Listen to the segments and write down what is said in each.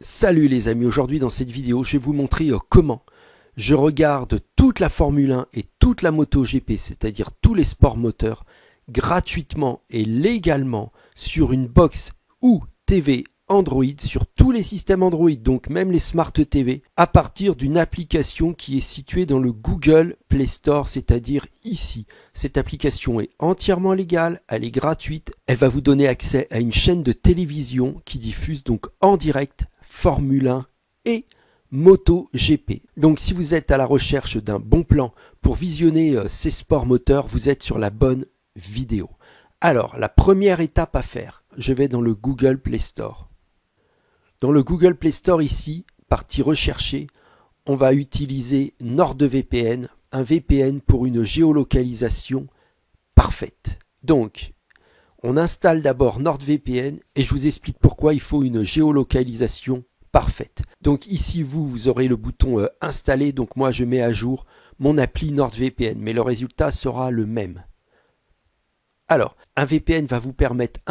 Salut les amis, aujourd'hui dans cette vidéo je vais vous montrer comment je regarde toute la Formule 1 et toute la MotoGP, c'est-à-dire tous les sports moteurs, gratuitement et légalement sur une box ou TV Android, sur tous les systèmes Android, donc même les Smart TV, à partir d'une application qui est située dans le Google Play Store, c'est-à-dire ici. Cette application est entièrement légale, elle est gratuite, elle va vous donner accès à une chaîne de télévision qui diffuse donc en direct Formule 1 et MotoGP. Donc si vous êtes à la recherche d'un bon plan pour visionner ces sports moteurs, vous êtes sur la bonne vidéo. Alors, la première étape à faire, je vais dans le Google Play Store. Dans le Google Play Store ici, partie rechercher, on va utiliser NordVPN, un VPN pour une géolocalisation parfaite. Donc, on installe d'abord NordVPN et je vous explique pourquoi il faut une géolocalisation parfaite. Donc ici, vous aurez le bouton installer, donc moi je mets à jour mon appli NordVPN, mais le résultat sera le même. Alors, un VPN va vous permettre,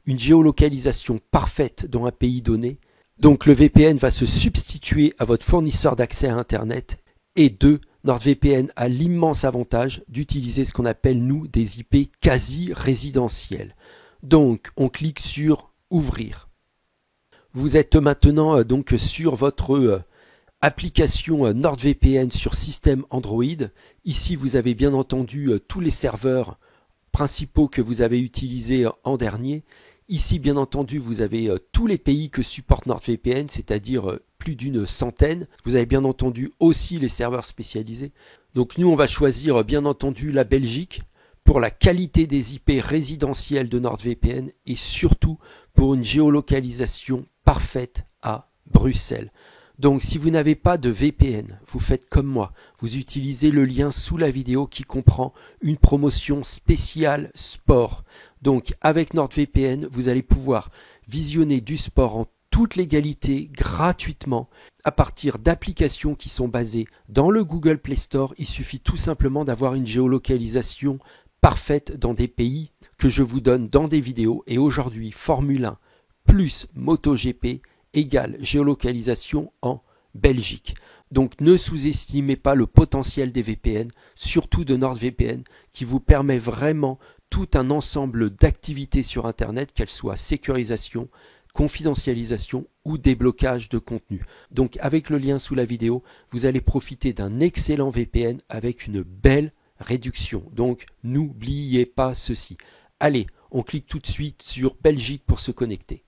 une géolocalisation parfaite dans un pays donné. Donc le VPN va se substituer à votre fournisseur d'accès à Internet. Et 2, NordVPN a l'immense avantage d'utiliser ce qu'on appelle, nous, des IP quasi résidentiels. Donc, on clique sur Ouvrir. Vous êtes maintenant donc sur votre application NordVPN sur système Android. Ici, vous avez bien entendu tous les serveurs principaux que vous avez utilisés en dernier. Ici, bien entendu, vous avez tous les pays que supporte NordVPN, c'est-à-dire plus d'une centaine. Vous avez bien entendu aussi les serveurs spécialisés. Donc nous, on va choisir bien entendu la Belgique pour la qualité des IP résidentielles de NordVPN et surtout pour une géolocalisation parfaite à Bruxelles. Donc si vous n'avez pas de VPN, vous faites comme moi, vous utilisez le lien sous la vidéo qui comprend une promotion spéciale sport. Donc avec NordVPN, vous allez pouvoir visionner du sport en toute légalité, gratuitement, à partir d'applications qui sont basées dans le Google Play Store. Il suffit tout simplement d'avoir une géolocalisation parfaite dans des pays que je vous donne dans des vidéos. Et aujourd'hui, Formule 1 plus MotoGP égale géolocalisation en Belgique. Donc ne sous-estimez pas le potentiel des VPN, surtout de NordVPN, qui vous permet vraiment tout un ensemble d'activités sur Internet, qu'elles soient sécurisation, confidentialisation ou déblocage de contenu. Donc avec le lien sous la vidéo, vous allez profiter d'un excellent VPN avec une belle réduction. Donc n'oubliez pas ceci. Allez, on clique tout de suite sur Belgique pour se connecter.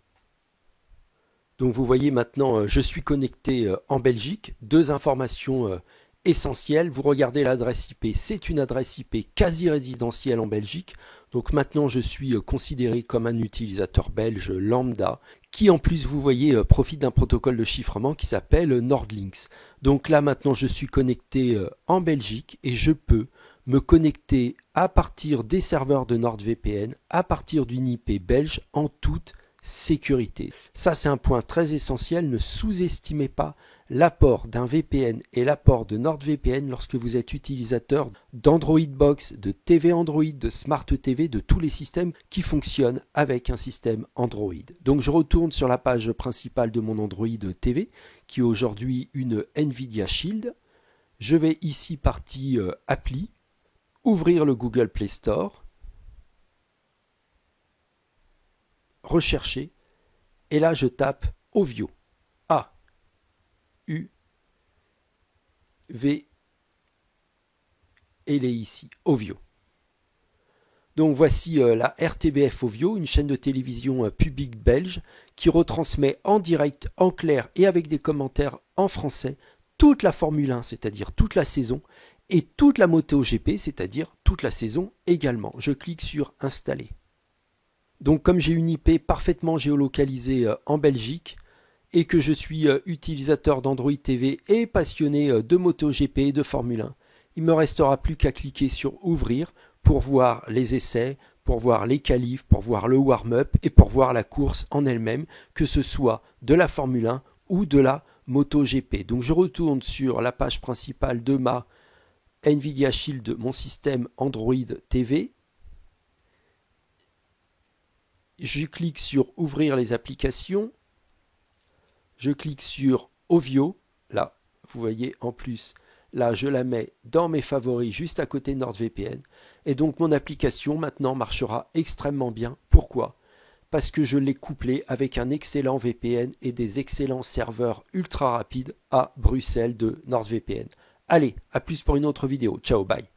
Donc vous voyez maintenant, je suis connecté en Belgique. Deux informations essentielles. Vous regardez l'adresse IP, c'est une adresse IP quasi résidentielle en Belgique. Donc maintenant je suis considéré comme un utilisateur belge lambda qui en plus vous voyez profite d'un protocole de chiffrement qui s'appelle NordLynx. Donc là maintenant je suis connecté en Belgique et je peux me connecter à partir des serveurs de NordVPN, à partir d'une IP belge en toute sécurité. Ça c'est un point très essentiel, ne sous-estimez pas l'apport d'un VPN et l'apport de NordVPN lorsque vous êtes utilisateur d'Android Box, de TV Android, de Smart TV, de tous les systèmes qui fonctionnent avec un système Android. Donc je retourne sur la page principale de mon Android TV qui est aujourd'hui une Nvidia Shield. Je vais ici partie appli, ouvrir le Google Play Store, rechercher, et là je tape Ovio, A U V, et il est ici, Ovio. Donc voici la RTBF Ovio, une chaîne de télévision publique belge qui retransmet en direct, en clair et avec des commentaires en français toute la Formule 1, c'est-à-dire toute la saison, et toute la MotoGP, c'est-à-dire toute la saison également. Je clique sur Installer. Donc comme j'ai une IP parfaitement géolocalisée en Belgique et que je suis utilisateur d'Android TV et passionné de MotoGP et de Formule 1, il ne me restera plus qu'à cliquer sur Ouvrir pour voir les essais, pour voir les qualifs, pour voir le warm-up et pour voir la course en elle-même, que ce soit de la Formule 1 ou de la MotoGP. Donc je retourne sur la page principale de ma Nvidia Shield, mon système Android TV. Je clique sur Ouvrir les applications. je clique sur Ovio, là, vous voyez en plus, là je la mets dans mes favoris juste à côté de NordVPN, et donc mon application maintenant marchera extrêmement bien. Pourquoi ? Parce que je l'ai couplé avec un excellent VPN et des excellents serveurs ultra rapides à Bruxelles de NordVPN. Allez, à plus pour une autre vidéo. Ciao, bye.